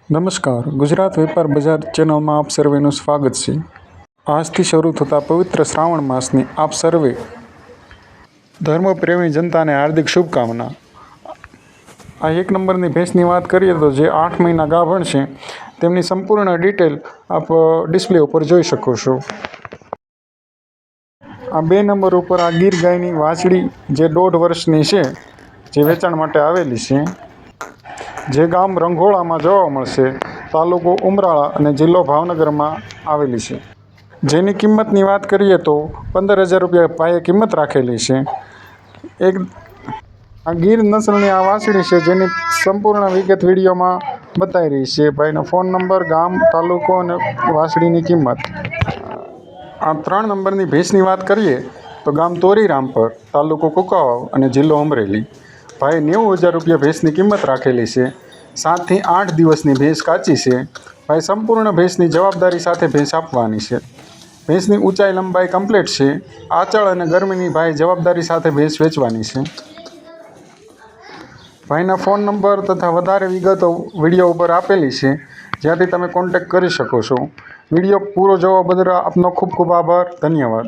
નમસ્કાર, ગુજરાત વેપાર બજાર ચેનલમાં આપ સર્વેનું સ્વાગત છે। આજથી શરૂ થતા પવિત્ર શ્રાવણ માસની આપ સર્વે ધર્મપ્રેમી જનતાને હાર્દિક શુભકામના। આ એક નંબરની ભેંસની વાત કરીએ તો જે 8 મહિના ગાભણ છે તેમની સંપૂર્ણ ડિટેલ આપ ડિસ્પ્લે ઉપર જોઈ શકો છો। આ 2 નંબર ઉપર આ ગીર ગાયની વાછડી જે 1.5 વર્ષની છે, જે વેચાણ માટે આવેલી છે, જે ગામ રંઘોળામાં જોવા મળશે, તાલુકો ઉમરાળા અને જિલ્લો ભાવનગરમાં આવેલી છે। જેની કિંમતની વાત કરીએ તો 15,000 રૂપિયા પાયે કિંમત રાખેલી છે। આ ગીર નસલની આ વાછડી છે, જેની સંપૂર્ણ વિગત વિડીયોમાં બતાવી રહી છે। ભાઈનો ફોન નંબર, ગામ, તાલુકો અને વાછડીની કિંમત। આ 3 નંબરની ભેંસની વાત કરીએ તો ગામ તોરી રામપર, તાલુકો કુકાવાવ અને જિલ્લો અમરેલી। ભાઈ 90,000 રૂપિયા ભેંસની કિંમત રાખેલી છે। 7 થી 8 દિવસની ભેંસ કાચી છે। ભાઈ સંપૂર્ણ ભેંસની જવાબદારી સાથે ભેંસ આપવાની છે। ભેંસની ઊંચાઈ લંબાઈ કમ્પ્લીટ છે। આંચળ અને ગરમીની ભાઈ જવાબદારી સાથે ભેંસ વેચવાની છે। ભાઈના ફોન નંબર તથા વધારે વિગતો વિડીયો ઉપર આપેલી છે, જ્યાંથી તમે કોન્ટેક્ટ કરી શકો છો। વિડીયો પૂરો જોવા બદલ આપનો ખૂબ ખૂબ આભાર, ધન્યવાદ।